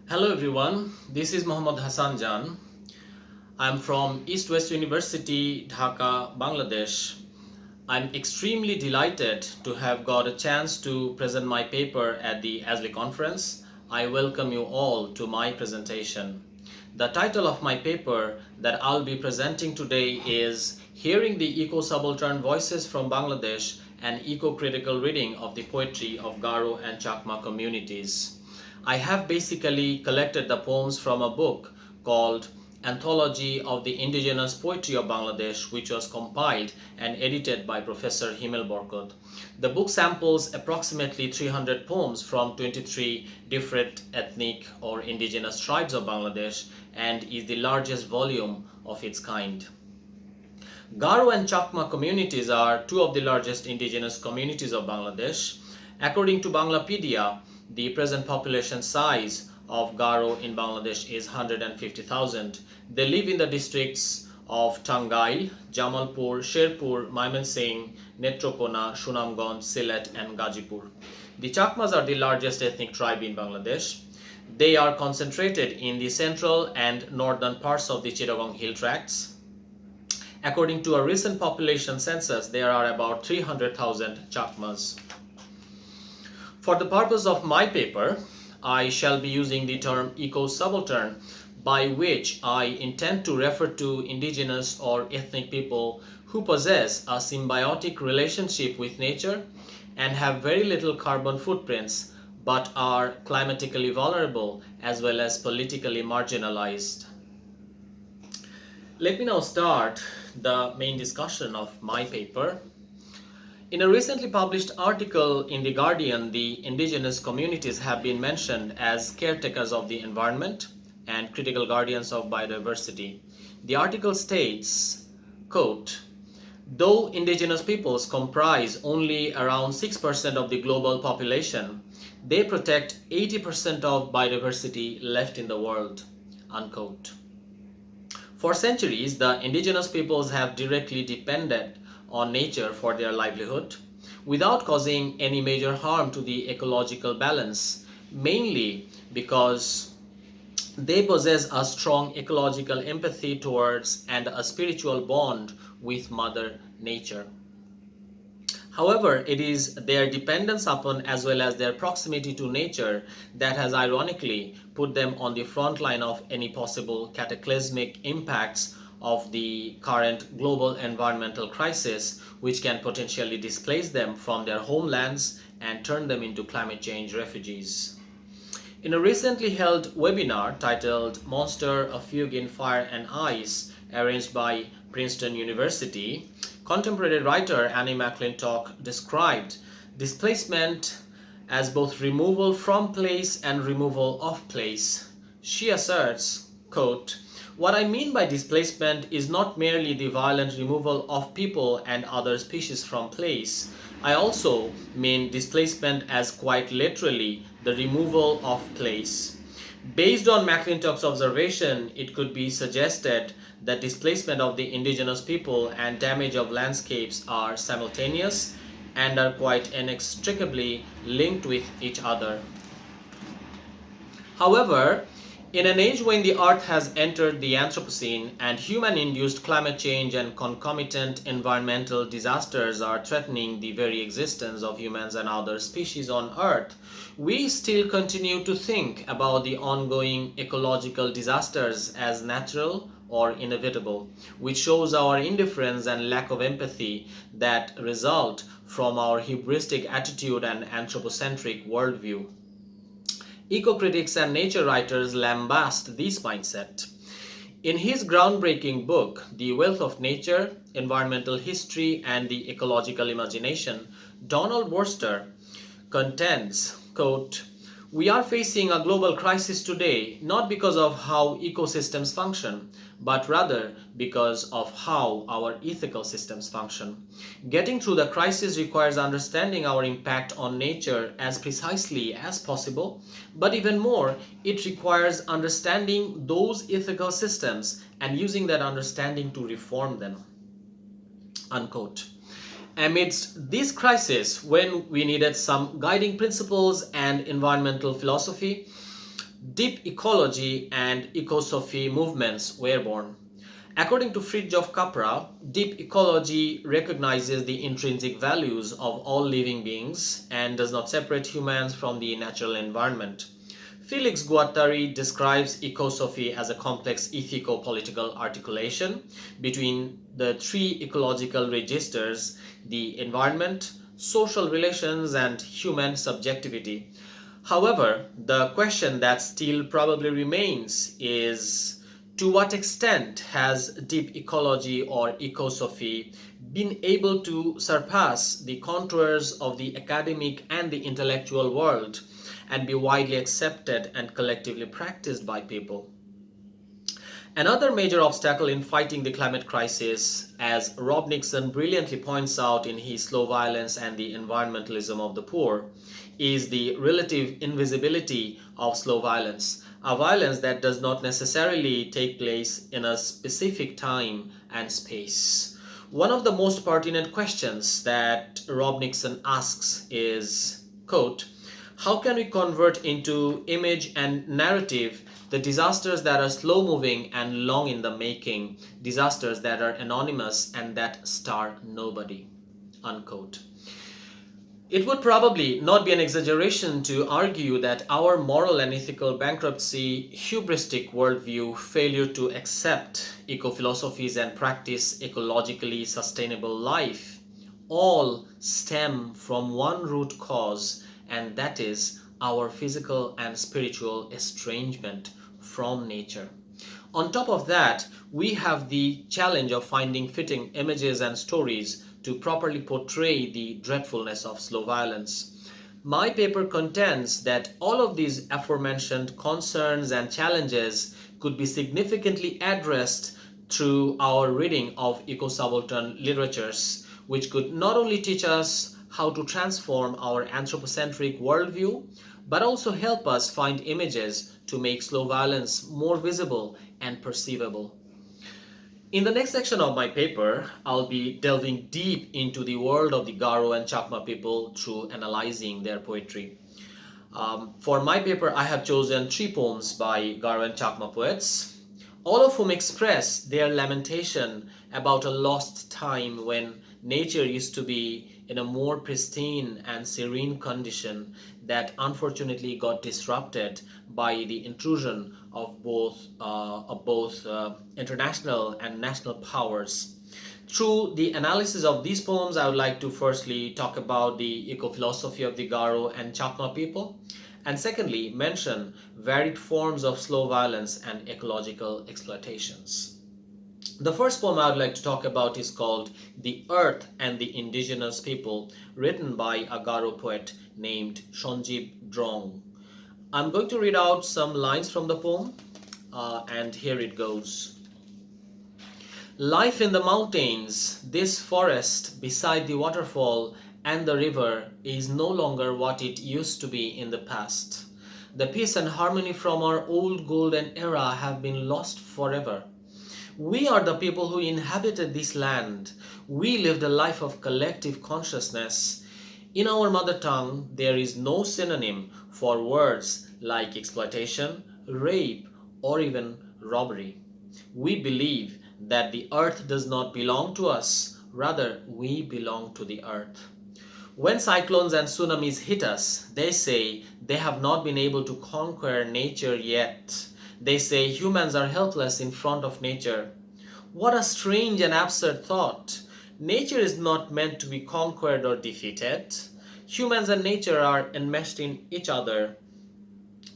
Hello everyone, this is Mohammad Hassan Jan. I'm from East West University, Dhaka, Bangladesh. I'm extremely delighted to have got a chance to present my paper at the ASLI conference. I welcome you all to my presentation. The title of my paper that I'll be presenting today is Hearing the Ecosubaltern Voices from Bangladesh, an eco-critical reading of the poetry of Garo and Chakma communities. I have basically collected the poems from a book called Anthology of the Indigenous Poetry of Bangladesh, which was compiled and edited by Professor Himel Borkut. The book samples approximately 300 poems from 23 different ethnic or indigenous tribes of Bangladesh and is the largest volume of its kind. Garo and Chakma communities are two of the largest indigenous communities of Bangladesh. According to Banglapedia, the present population size of Garo in Bangladesh is 150,000. They live in the districts of Tangail, Jamalpur, Sherpur, Mymensingh, Netrokona, Sunamganj, Sylhet and Gazipur. The Chakmas are the largest ethnic tribe in Bangladesh. They are concentrated in the central and northern parts of the Chittagong Hill Tracts. According to a recent population census, there are about 300,000 Chakmas. For the purpose of my paper, I shall be using the term Ecosubaltern, by which I intend to refer to indigenous or ethnic people who possess a symbiotic relationship with nature and have very little carbon footprints but are climatically vulnerable as well as politically marginalized. Let me now start the main discussion of my paper. In a recently published article in The Guardian, the indigenous communities have been mentioned as caretakers of the environment and critical guardians of biodiversity. The article states, quote, though indigenous peoples comprise only around 6% of the global population, they protect 80% of biodiversity left in the world, unquote. For centuries, the indigenous peoples have directly depended on nature for their livelihood without causing any major harm to the ecological balance, mainly because they possess a strong ecological empathy towards and a spiritual bond with Mother Nature. However, it is their dependence upon as well as their proximity to nature that has ironically put them on the front line of any possible cataclysmic impacts of the current global environmental crisis, which can potentially displace them from their homelands and turn them into climate change refugees. In a recently held webinar titled Monster, a Fugue in Fire and Ice, arranged by Princeton University, contemporary writer Annie McClintock described displacement as both removal from place and removal of place. She asserts, quote, what I mean by displacement is not merely the violent removal of people and other species from place. I also mean displacement as quite literally the removal of place. Based on McClintock's observation, it could be suggested that displacement of the indigenous people and damage of landscapes are simultaneous and are quite inextricably linked with each other. However, in an age when the Earth has entered the Anthropocene and human-induced climate change and concomitant environmental disasters are threatening the very existence of humans and other species on Earth, we still continue to think about the ongoing ecological disasters as natural or inevitable, which shows our indifference and lack of empathy that result from our hubristic attitude and anthropocentric worldview. Eco-critics and nature writers lambast this mindset. In his groundbreaking book, The Wealth of Nature, Environmental History and the Ecological Imagination, Donald Worster contends, quote, we are facing a global crisis today not because of how ecosystems function, but rather because of how our ethical systems function. Getting through the crisis requires understanding our impact on nature as precisely as possible, but even more, it requires understanding those ethical systems and using that understanding to reform them, unquote. Amidst this crisis, when we needed some guiding principles and environmental philosophy, Deep ecology and ecosophy movements were born. According to Fritjof Capra, deep ecology recognizes the intrinsic values of all living beings and does not separate humans from the natural environment. Felix Guattari describes ecosophy as a complex ethico-political articulation between the three ecological registers: the environment, social relations, and human subjectivity. However, the question that still probably remains is, to what extent has deep ecology or ecosophy been able to surpass the contours of the academic and the intellectual world and be widely accepted and collectively practiced by people? Another major obstacle in fighting the climate crisis, as Rob Nixon brilliantly points out in his Slow Violence and the Environmentalism of the Poor, is the relative invisibility of slow violence, a violence that does not necessarily take place in a specific time and space. One of the most pertinent questions that Rob Nixon asks is, quote, how can we convert into image and narrative the disasters that are slow moving and long in the making, disasters that are anonymous and that star nobody, unquote. It would probably not be an exaggeration to argue that our moral and ethical bankruptcy, hubristic worldview, failure to accept eco-philosophies and practice ecologically sustainable life all stem from one root cause, and that is our physical and spiritual estrangement from nature. On top of that, we have the challenge of finding fitting images and stories to properly portray the dreadfulness of slow violence. My paper contends that all of these aforementioned concerns and challenges could be significantly addressed through our reading of Ecosubaltern literatures, which could not only teach us how to transform our anthropocentric worldview, but also help us find images to make slow violence more visible and perceivable. In the next section of my paper, I'll be delving deep into the world of the Garo and Chakma people through analyzing their poetry. For my paper, I have chosen 3 poems by Garo and Chakma poets, all of whom express their lamentation about a lost time when nature used to be in a more pristine and serene condition that unfortunately got disrupted by the intrusion of both international and national powers. Through the analysis of these poems, I would like to firstly talk about the eco-philosophy of the Garo and Chakma people, and secondly, mention varied forms of slow violence and ecological exploitations. The first poem I would like to talk about is called The Earth and the Indigenous People, written by a Garo poet named Sonjib Drong. I'm going to read out some lines from the poem, and here it goes. Life in the mountains, this forest beside the waterfall and the river is no longer what it used to be in the past. The peace and harmony from our old golden era have been lost forever. We are the people who inhabited this land. We lived a life of collective consciousness. In our mother tongue, there is no synonym for words like exploitation, rape, or even robbery. We believe that the earth does not belong to us, rather, we belong to the earth. When cyclones and tsunamis hit us, they say they have not been able to conquer nature yet. They say humans are helpless in front of nature. What a strange and absurd thought! Nature is not meant to be conquered or defeated. Humans and nature are enmeshed in each other.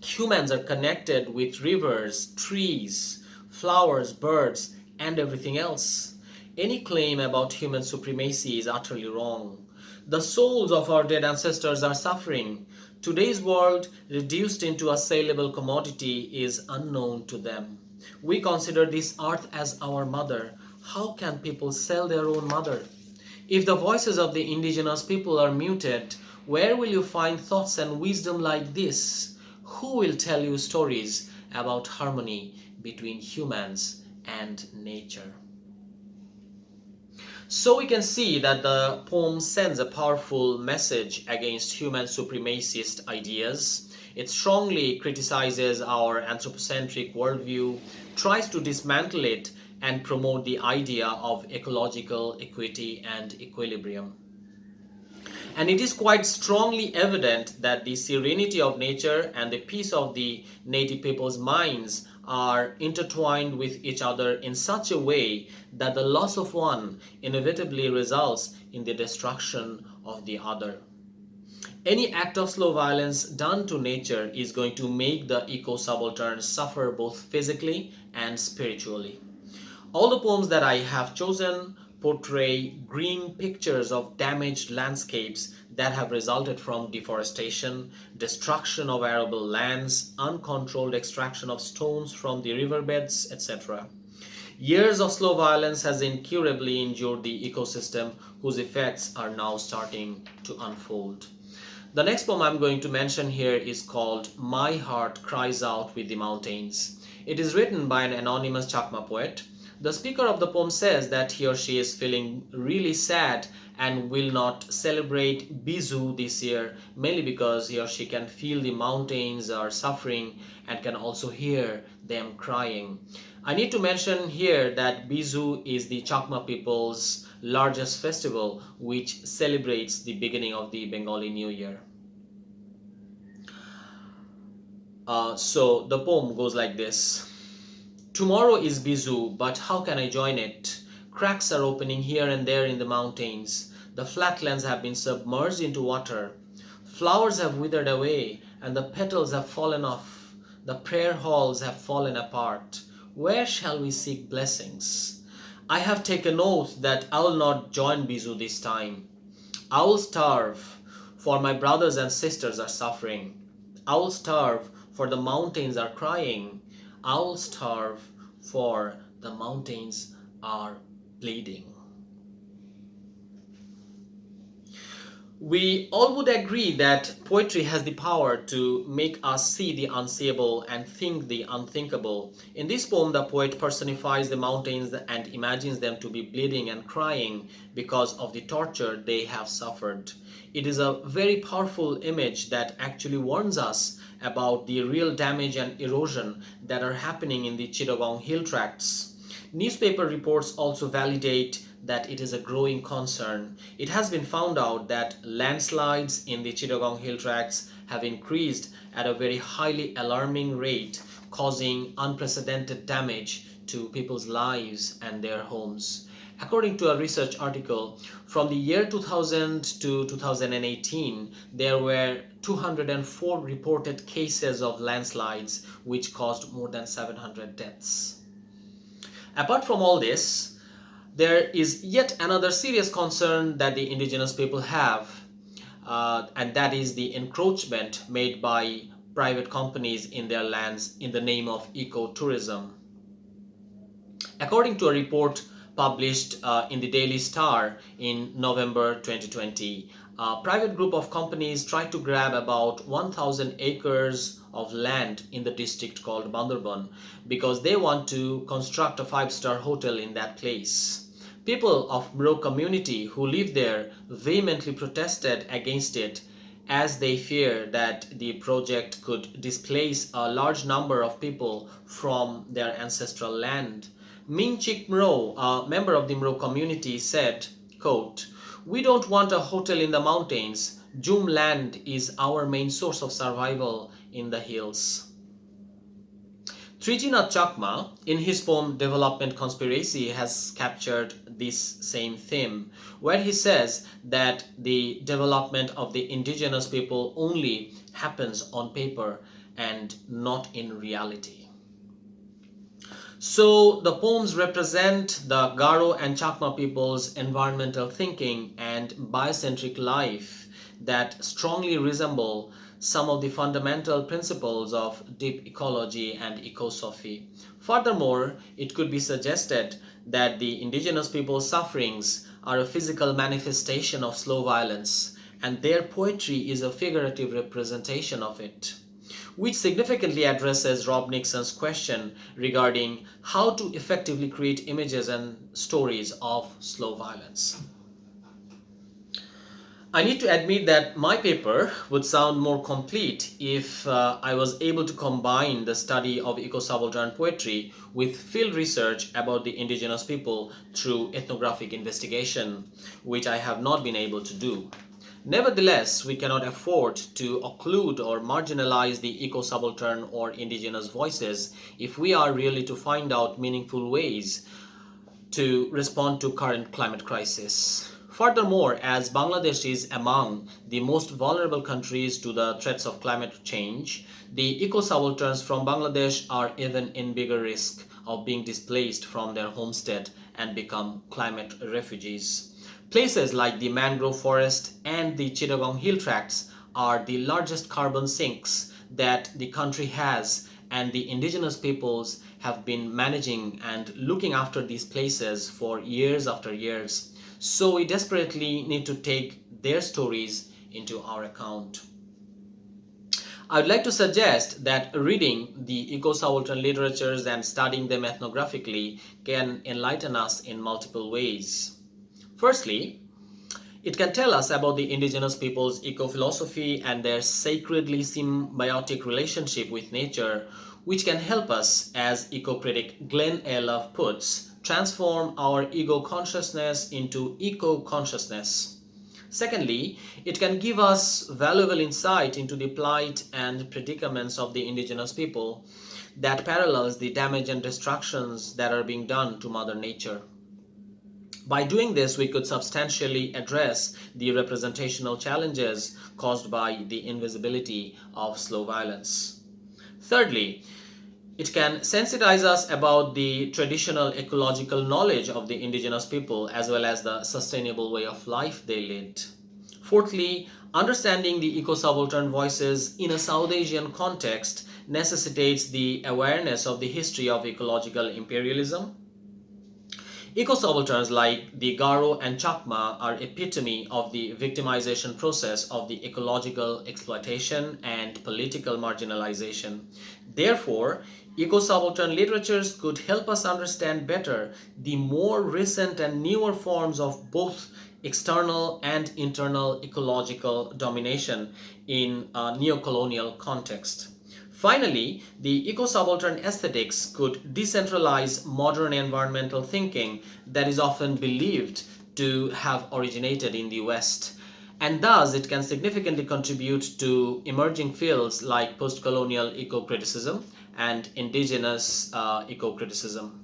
Humans are connected with rivers, trees, flowers, birds, and everything else. Any claim about human supremacy is utterly wrong. The souls of our dead ancestors are suffering. Today's world, reduced into a saleable commodity, is unknown to them. We consider this earth as our mother. How can people sell their own mother? If the voices of the indigenous people are muted, where will you find thoughts and wisdom like this? Who will tell you stories about harmony between humans and nature? So we can see that the poem sends a powerful message against human supremacist ideas. It strongly criticizes our anthropocentric worldview, tries to dismantle it, and promote the idea of ecological equity and equilibrium. And it is quite strongly evident that the serenity of nature and the peace of the native people's minds are intertwined with each other in such a way that the loss of one inevitably results in the destruction of the other. Any act of slow violence done to nature is going to make the eco-subaltern suffer both physically and spiritually. All the poems that I have chosen portray grim pictures of damaged landscapes that have resulted from deforestation, destruction of arable lands, uncontrolled extraction of stones from the riverbeds, etc. Years of slow violence has incurably injured the ecosystem, whose effects are now starting to unfold. The next poem I'm going to mention here is called My Heart Cries Out with the Mountains. It is written by an anonymous Chakma poet. The speaker of the poem says that he or she is feeling really sad and will not celebrate Bizu this year, mainly because he or she can feel the mountains are suffering and can also hear them crying. I need to mention here that Bizu is the Chakma people's largest festival, which celebrates the beginning of the Bengali New Year. So the poem goes like this. Tomorrow is Bizu, but how can I join it? Cracks are opening here and there in the mountains. The flatlands have been submerged into water. Flowers have withered away, and the petals have fallen off. The prayer halls have fallen apart. Where shall we seek blessings? I have taken oath that I will not join Bizu this time. I will starve, for my brothers and sisters are suffering. I will starve, for the mountains are crying. I will starve, for the mountains are bleeding. We all would agree that poetry has the power to make us see the unseeable and think the unthinkable. In this poem, the poet personifies the mountains and imagines them to be bleeding and crying because of the torture they have suffered. It is a very powerful image that actually warns us about the real damage and erosion that are happening in the Chittagong hill tracts. Newspaper reports also validate that it is a growing concern. It has been found out that landslides in the Chittagong hill tracts have increased at a very highly alarming rate, causing unprecedented damage to people's lives and their homes. According to a research article, from the year 2000 to 2018, there were 204 reported cases of landslides, which caused more than 700 deaths. Apart from all this, there is yet another serious concern that the indigenous people have, and that is the encroachment made by private companies in their lands in the name of ecotourism. According to a report published in the Daily Star in November 2020, a private group of companies tried to grab about 1,000 acres of land in the district called Bandarban because they want to construct a five-star hotel in that place. People of Mro community who live there vehemently protested against it as they fear that the project could displace a large number of people from their ancestral land. Minchik Mro, a member of the Mro community, said, quote, "We don't want a hotel in the mountains. Jum land is our main source of survival in the hills." Trijinath Chakma, in his poem Development Conspiracy, has captured this same theme, where he says that the development of the indigenous people only happens on paper and not in reality. So the poems represent the Garo and Chakma people's environmental thinking and biocentric life that strongly resemble some of the fundamental principles of deep ecology and ecosophy. Furthermore, it could be suggested that the indigenous people's sufferings are a physical manifestation of slow violence, and their poetry is a figurative representation of it, which significantly addresses Rob Nixon's question regarding how to effectively create images and stories of slow violence. I need to admit that my paper would sound more complete if I was able to combine the study of Ecosubaltern poetry with field research about the indigenous people through ethnographic investigation, which I have not been able to do. Nevertheless, we cannot afford to occlude or marginalize the Ecosubaltern or indigenous voices if we are really to find out meaningful ways to respond to current climate crisis. Furthermore, as Bangladesh is among the most vulnerable countries to the threats of climate change, the eco-subalterns from Bangladesh are even in bigger risk of being displaced from their homestead and become climate refugees. Places like the mangrove forest and the Chittagong hill tracts are the largest carbon sinks that the country has, and the indigenous peoples have been managing and looking after these places for years after years. So we desperately need to take their stories into our account. I would like to suggest that reading the Eco-Subaltern literatures and studying them ethnographically can enlighten us in multiple ways. Firstly, it can tell us about the indigenous people's eco-philosophy and their sacredly symbiotic relationship with nature, which can help us, as eco-critic Glenn A. Love puts, transform our ego consciousness into eco-consciousness. Secondly, it can give us valuable insight into the plight and predicaments of the indigenous people that parallels the damage and destructions that are being done to Mother Nature. By doing this, we could substantially address the representational challenges caused by the invisibility of slow violence. Thirdly, it can sensitize us about the traditional ecological knowledge of the indigenous people as well as the sustainable way of life they lead. Fourthly, understanding the eco-subaltern voices in a South Asian context necessitates the awareness of the history of ecological imperialism. Eco-subalterns like the Garo and Chakma are epitome of the victimization process of the ecological exploitation and political marginalization. Therefore, eco-subaltern literatures could help us understand better the more recent and newer forms of both external and internal ecological domination in a neo-colonial context. Finally, the eco-subaltern aesthetics could decentralize modern environmental thinking that is often believed to have originated in the West, and thus it can significantly contribute to emerging fields like post-colonial eco-criticism and indigenous eco-criticism.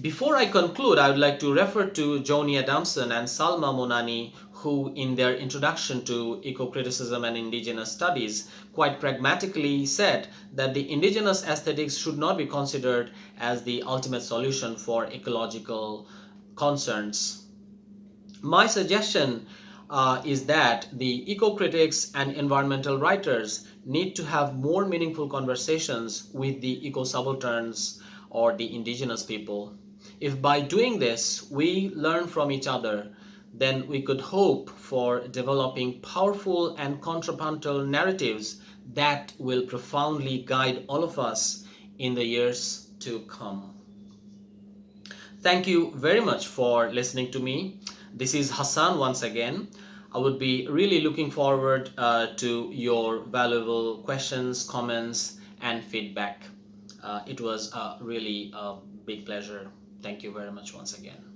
Before I conclude, I would like to refer to Joni Adamson and Salma Monani, who in their introduction to eco-criticism and indigenous studies quite pragmatically said that the indigenous aesthetics should not be considered as the ultimate solution for ecological concerns. My suggestion is that the eco-critics and environmental writers need to have more meaningful conversations with the eco-subalterns or the indigenous people. If by doing this we learn from each other, then we could hope for developing powerful and contrapuntal narratives that will profoundly guide all of us in the years to come. Thank you very much for listening to me. This is Hassan once again. I would be really looking forward to your valuable questions, comments, and feedback. It was really a big pleasure. Thank you very much once again.